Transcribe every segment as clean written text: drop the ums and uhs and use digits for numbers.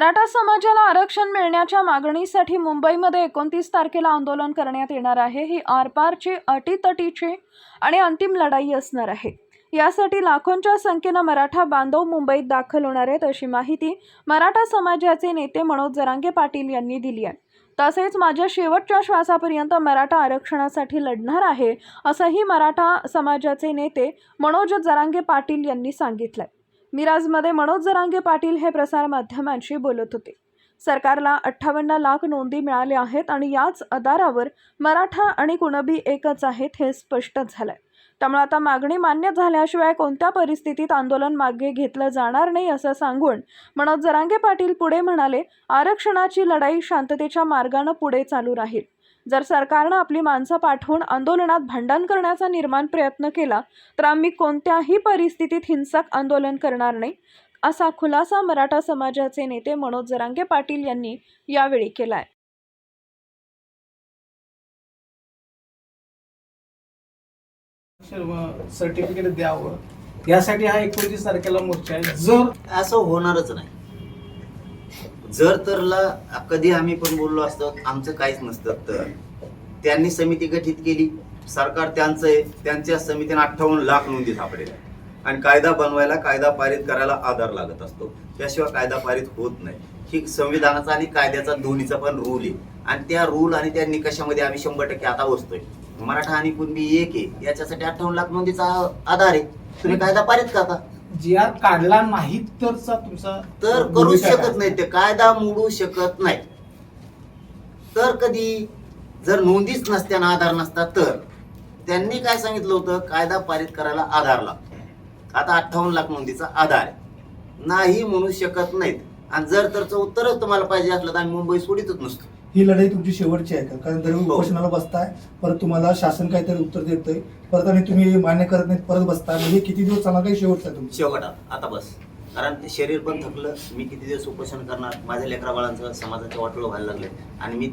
मराठा समाजाला आरक्षण मिळण्याच्या मागणीसाठी मुंबईमध्ये 29 तारखेला आंदोलन करण्यात येणार आहे। ही आरपारची अटीतटीची आणि अंतिम लढाई असणार आहे। यासाठी लाखोंच्या संख्येने मराठा बांधव मुंबईत दाखल होणार आहेत, अशी माहिती मराठा समाजाचे नेते मनोज जरांगे पाटील यांनी दिली आहे। तसेच माझ्या शेवटच्या श्वासापर्यंत मराठा आरक्षणासाठी लढणार आहे, असंही मराठा समाजाचे नेते मनोज जरांगे पाटील यांनी सांगितलं। मिराजमध्ये मनोज जरांगे पाटील हे प्रसारमाध्यमांशी बोलत होते। सरकारला 58 लाख नोंदी मिळाल्या आहेत आणि याच आधारावर मराठा आणि कुणबी एकच आहेत हे स्पष्ट झालंय। त्यामुळे आता मागणी मान्य झाल्याशिवाय कोणत्या परिस्थितीत आंदोलन मागे घेतलं जाणार नाही, असं सांगून मनोज जरांगे पाटील पुढे म्हणाले, आरक्षणाची लढाई शांततेच्या मार्गाने पुढे चालू राहील। जर सरकारने आपली माणसं पाठवून आंदोलनात भांडण करण्याचा निर्माण प्रयत्न केला तर आम्ही कोणत्याही परिस्थितीत हिंसक आंदोलन करणार नाही, असा खुलासा मराठा समाजाचे नेते मनोज जरांगे पाटील यांनी यावेळी केलाय। सर्टिफिकेट द्यावं यासाठी हा 29 तारखेला मोर्चा आहे। जर असं होणारच नाही, जर तरला कधी आम्ही पण बोललो असतो, आमचं काहीच नसतं। तर त्यांनी समिती गठीत केली, सरकार त्यांचं आहे, त्यांच्या समितीने 58 लाख नोंदी सापडलेल्या आणि कायदा बनवायला, कायदा पारित करायला आधार लागत असतो, त्याशिवाय कायदा पारित होत नाही। ही संविधानाचा आणि कायद्याचा दोन्हीचा पण रूल आहे आणि त्या रूल आणि त्या निकषामध्ये आम्ही 100% आता बसतोय। मराठा आणि कुणबी एक आहे, याच्यासाठी 58 लाख नोंदीचा आधार आहे। तुम्ही कायदा पारित करता, जी आर काढला नाही तरचा तुमचा तर करू शकत नाही, ते कायदा मोडू शकत नाही। तर कधी जर नोंदीच नसत्या ना, आधार नसता, तर त्यांनी काय सांगितलं होतं, कायदा पारित करायला आधार लागतो। आता 58 लाख नोंदीचा आधार आहे, नाही म्हणू शकत नाहीत। आणि जर तरचं उत्तरच तुम्हाला पाहिजे असलं तर आम्ही मुंबई सोडितच नसतो। ही लढाई तुमची शेवटची आहे का? कारण दरवेळी उपोषणाला बसताय, परत तुम्हाला शासन काहीतरी उत्तर देतंय, परत आणि तुम्ही मान्य करत नाहीत, परत बसताय, म्हणजे किती दिवस चालणार? काही शेवटचं आहे तुमचं? शेवट आता बस, कारण शरीर पण थकलं, मी किती दिवस उपोषण करणार? माझ्या लेकरा बाळांचं समाजाच्या वाटोळं व्हायला लागले आणि मी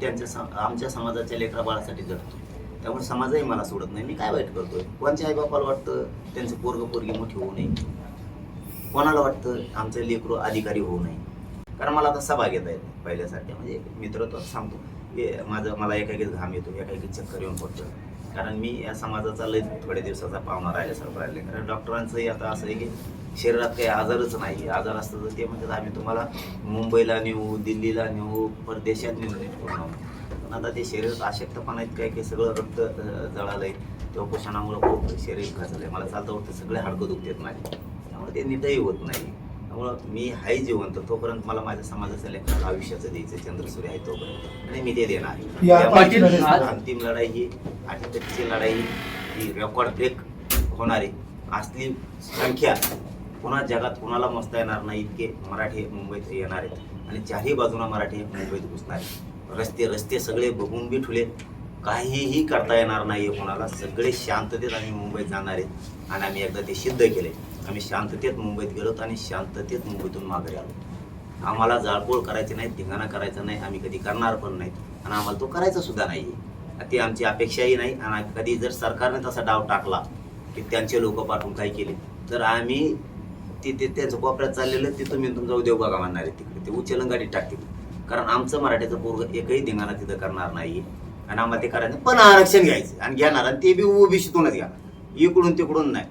आमच्या समाजाच्या लेकरा बाळासाठी जगतो, त्यामुळे समाजही मला सोडत नाही। मी काय वाईट करतोय? कोणत्या आईबापाला वाटतं त्यांचं पोरग पोरगी मोठी होऊ नये, कोणाला वाटतं आमचं लेकरू अधिकारी होऊ नये? कारण मला आता सभा घेता येत नाही पहिल्यासारख्या, म्हणजे मित्रत्व सांगतो मला एकाएकीच घाम येतो, एकाएकी चक्कर येऊन पडतो, कारण मी या समाजाचा लय थोड्या दिवसाचा पाहुणा राहिल्यासारखं राहिले। कारण डॉक्टरांचंही आता असं आहे की शरीरात काही आजारच नाही, आजार असतं तर ते म्हणतात आम्ही तुम्हाला मुंबईला नेऊ, दिल्लीला नेऊ, परदेशात नेऊ, पूर्ण। पण आता ते शरीरात अशक्तपणा इतकं की सगळं रक्त जळालंय, त्या उपोषणामुळे खूप शरीर घासलंय, मला चालतं होतं सगळे हाडकं दुखतात माझे, त्यामुळे ते नीटही होत नाही। त्यामुळं मी हाय जिवंत, तोपर्यंत मला माझ्या समाजाच्या लेकराला आयुष्याचं द्यायचं, चंद्रसूर्य आहे तोपर्यंत, आणि मी ते देणार। अंतिम लढाई ही अटीतटीची लढाई, ही रेकॉर्ड ब्रेक होणारी असली संख्या पुन्हा जगात कुणाला मोजता येणार नाही, इतके मराठी मुंबईत येणार आहेत आणि चारही बाजूला मराठी मुंबईत घुसणार आहेत। रस्ते सगळे बघून बी ठुले, काहीही करता येणार नाही कोणाला, सगळे शांततेत आम्ही मुंबईत जाणार आहेत आणि आम्ही एकदा ते सिद्ध केले। आम्ही शांततेत मुंबईत गेलो आणि शांततेत मुंबईतून माघारी आलो। आम्हाला जाळपोळ करायची नाही, धिंगाणा करायचा नाही, आम्ही कधी करणार पण नाही आणि आम्हाला तो करायचा सुद्धा नाही, ती आमची अपेक्षाही नाही। आणि कधी जर सरकारने तसा डाव टाकला की त्यांचे लोक पाठवून काही केले तर आम्ही तिथे त्याचं कोपऱ्यात चाललेलं तिथून मी तुमचा उद्योग बघा म्हणणार आहे, तिकडे ते उचलन गाडी टाकतील, कारण आमचं मराठीचं पोरग एकही धिंगाणा तिथं करणार नाही आणि आम्हाला ते करायचं, पण आरक्षण घ्यायचं आणि घेणार, आणि ते बी ओबीसीतूनच घ्या, इकडून तिकडून नाही।